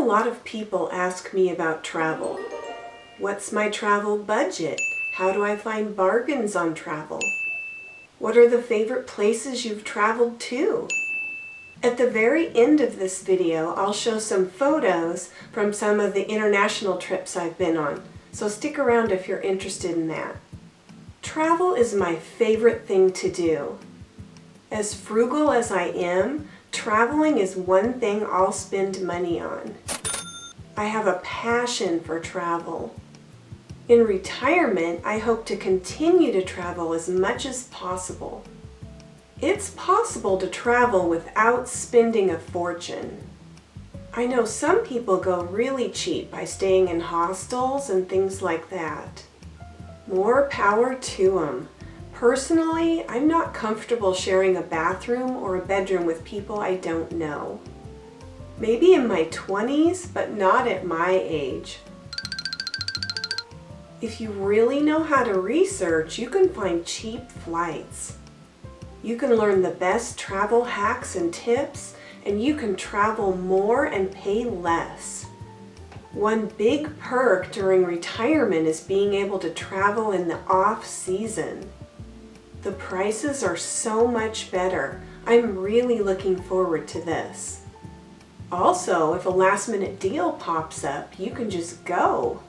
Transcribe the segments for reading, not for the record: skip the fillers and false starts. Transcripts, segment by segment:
lot of people ask me about travel. What's my travel budget? How do I find bargains on travel? What are the favorite places you've traveled to? At the very end of this video, I'll show some photos from some of the international trips I've been on, so stick around if you're interested in that. Travel is my favorite thing to do. As frugal as I am, traveling is one thing I'll spend money on. I have a passion for travel. In retirement, I hope to continue to travel as much as possible. It's possible to travel without spending a fortune. I know some people go really cheap by staying in hostels and things like that. More power to them. Personally, I'm not comfortable sharing a bathroom or a bedroom with people I don't know. Maybe in my 20s, but not at my age. If you really know how to research, you can find cheap flights. You can learn the best travel hacks and tips, and you can travel more and pay less. One big perk during retirement is being able to travel in the off-season. The prices are so much better. I'm really looking forward to this. Also, if a last-minute deal pops up, you can just go.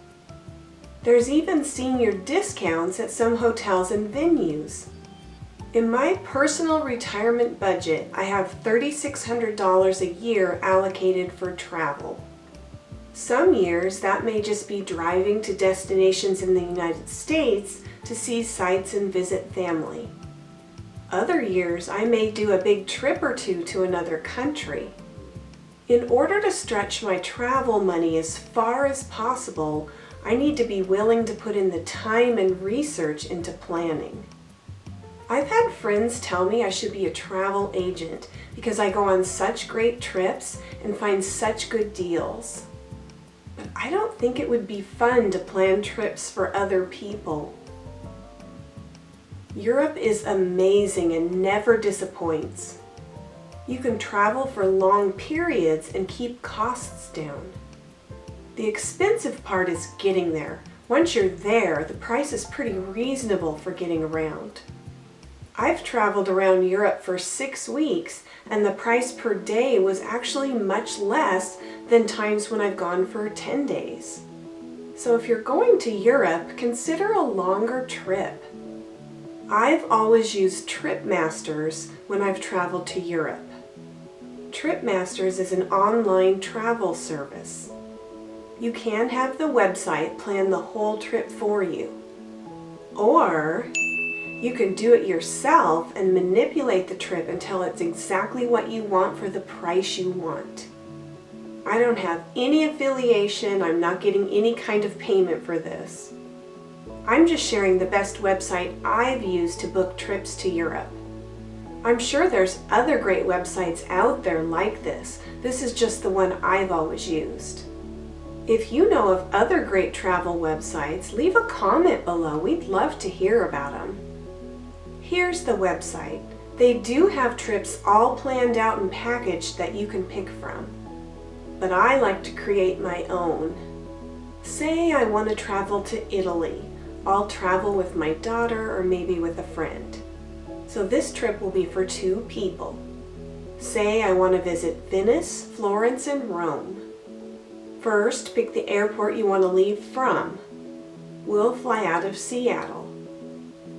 There's even senior discounts at some hotels and venues. In my personal retirement budget, I have $3,600 a year allocated for travel. Some years that may just be driving to destinations in the United States to see sights and visit family. Other years I may do a big trip or two to another country. In order to stretch my travel money as far as possible, I need to be willing to put in the time and research into planning. I've had friends tell me I should be a travel agent because I go on such great trips and find such good deals. But I don't think it would be fun to plan trips for other people. Europe is amazing and never disappoints. You can travel for long periods and keep costs down. The expensive part is getting there. Once you're there, the price is pretty reasonable for getting around. I've traveled around Europe for 6 weeks, and the price per day was actually much less than times when I've gone for 10 days. So if you're going to Europe, consider a longer trip. I've always used TripMasters when I've traveled to Europe. TripMasters is an online travel service. You can have the website plan the whole trip for you. Or you can do it yourself and manipulate the trip until it's exactly what you want for the price you want. I don't have any affiliation. I'm not getting any kind of payment for this. I'm just sharing the best website I've used to book trips to Europe. I'm sure there's other great websites out there like this. This is just the one I've always used. If you know of other great travel websites, leave a comment below. We'd love to hear about them. Here's the website. They do have trips all planned out and packaged that you can pick from. But I like to create my own. Say I want to travel to Italy. I'll travel with my daughter or maybe with a friend. So this trip will be for 2 people. Say I want to visit Venice, Florence, and Rome. First, pick the airport you want to leave from. We'll fly out of Seattle.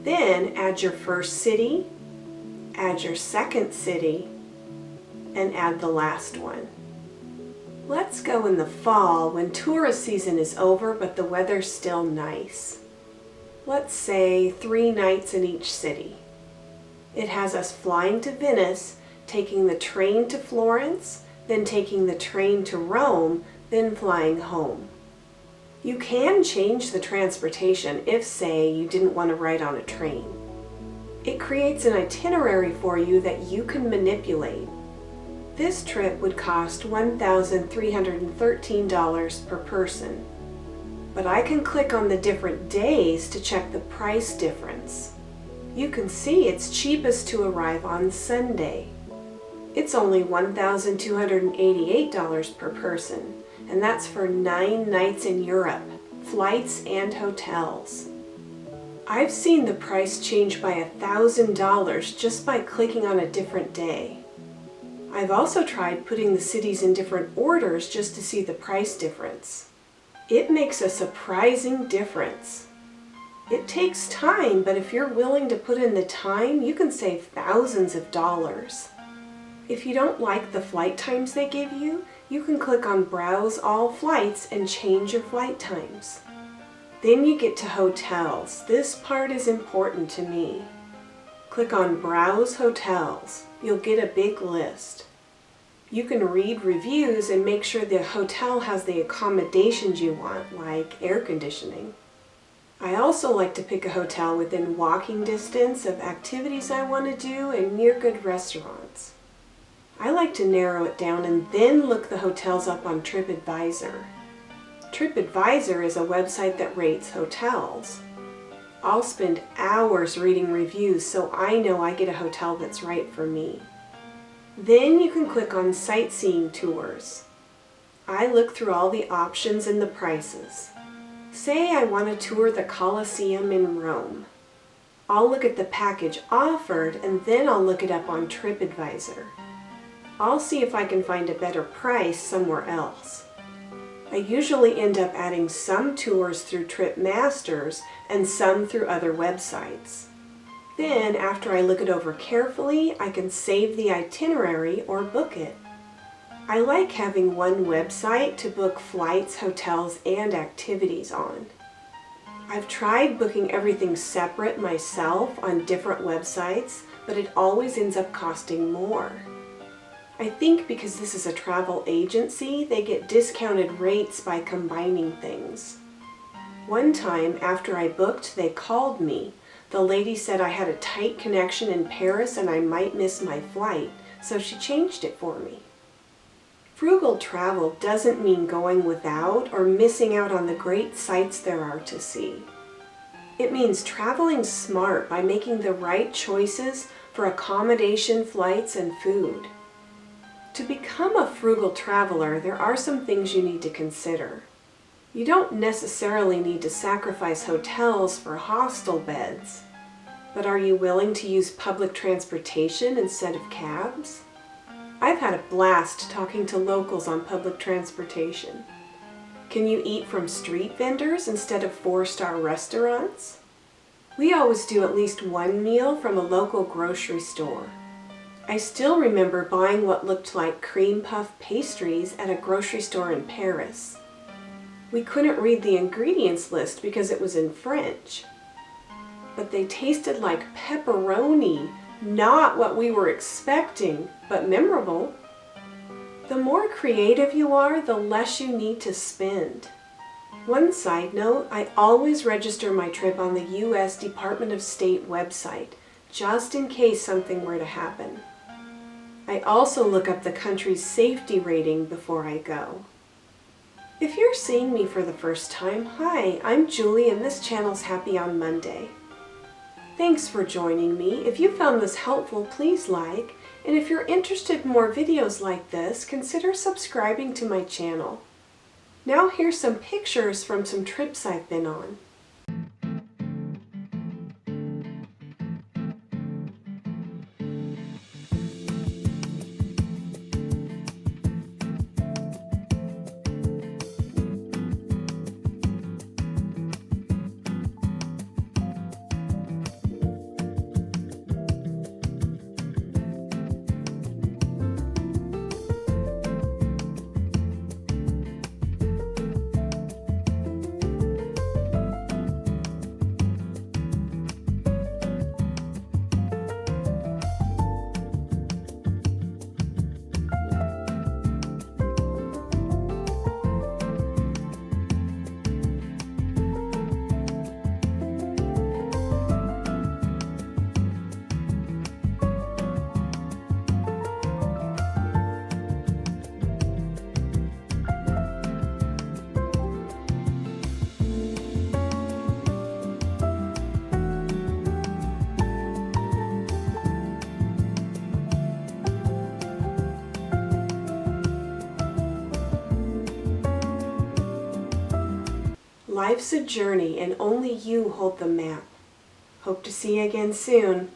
Then add your first city, add your second city, and add the last one. Let's go in the fall when tourist season is over but the weather's still nice. Let's say 3 nights in each city. It has us flying to Venice, taking the train to Florence, then taking the train to Rome, then flying home. You can change the transportation if, say, you didn't want to ride on a train. It creates an itinerary for you that you can manipulate. This trip would cost $1,313 per person. But I can click on the different days to check the price difference. You can see it's cheapest to arrive on Sunday. It's only $1,288 per person, and that's for 9 nights in Europe, flights and hotels. I've seen the price change by $1,000 just by clicking on a different day. I've also tried putting the cities in different orders just to see the price difference. It makes a surprising difference. It takes time, but if you're willing to put in the time, you can save thousands of dollars. If you don't like the flight times they give you, you can click on Browse All Flights and change your flight times. Then you get to hotels. This part is important to me. Click on Browse Hotels. You'll get a big list. You can read reviews and make sure the hotel has the accommodations you want, like air conditioning. I also like to pick a hotel within walking distance of activities I want to do and near good restaurants. I like to narrow it down and then look the hotels up on TripAdvisor. TripAdvisor is a website that rates hotels. I'll spend hours reading reviews so I know I get a hotel that's right for me. Then you can click on Sightseeing Tours. I look through all the options and the prices. Say I want to tour the Colosseum in Rome. I'll look at the package offered and then I'll look it up on TripAdvisor. I'll see if I can find a better price somewhere else. I usually end up adding some tours through TripMasters and some through other websites. Then, after I look it over carefully, I can save the itinerary or book it. I like having one website to book flights, hotels, and activities on. I've tried booking everything separate myself on different websites, but it always ends up costing more. I think because this is a travel agency, they get discounted rates by combining things. One time after I booked, they called me. The lady said I had a tight connection in Paris and I might miss my flight, so she changed it for me. Frugal travel doesn't mean going without or missing out on the great sights there are to see. It means traveling smart by making the right choices for accommodation, flights, and food. To become a frugal traveler, there are some things you need to consider. You don't necessarily need to sacrifice hotels for hostel beds, but are you willing to use public transportation instead of cabs? I've had a blast talking to locals on public transportation. Can you eat from street vendors instead of 4-star restaurants? We always do at least one meal from a local grocery store. I still remember buying what looked like cream puff pastries at a grocery store in Paris. We couldn't read the ingredients list because it was in French. But they tasted like pepperoni, not what we were expecting, but memorable. The more creative you are, the less you need to spend. One side note, I always register my trip on the U.S. Department of State website, just in case something were to happen. I also look up the country's safety rating before I go. If you're seeing me for the first time, hi, I'm Julie and this channel's Happy on Monday. Thanks for joining me. If you found this helpful, please like, and if you're interested in more videos like this, consider subscribing to my channel. Now here's some pictures from some trips I've been on. Life's a journey and only you hold the map. Hope to see you again soon.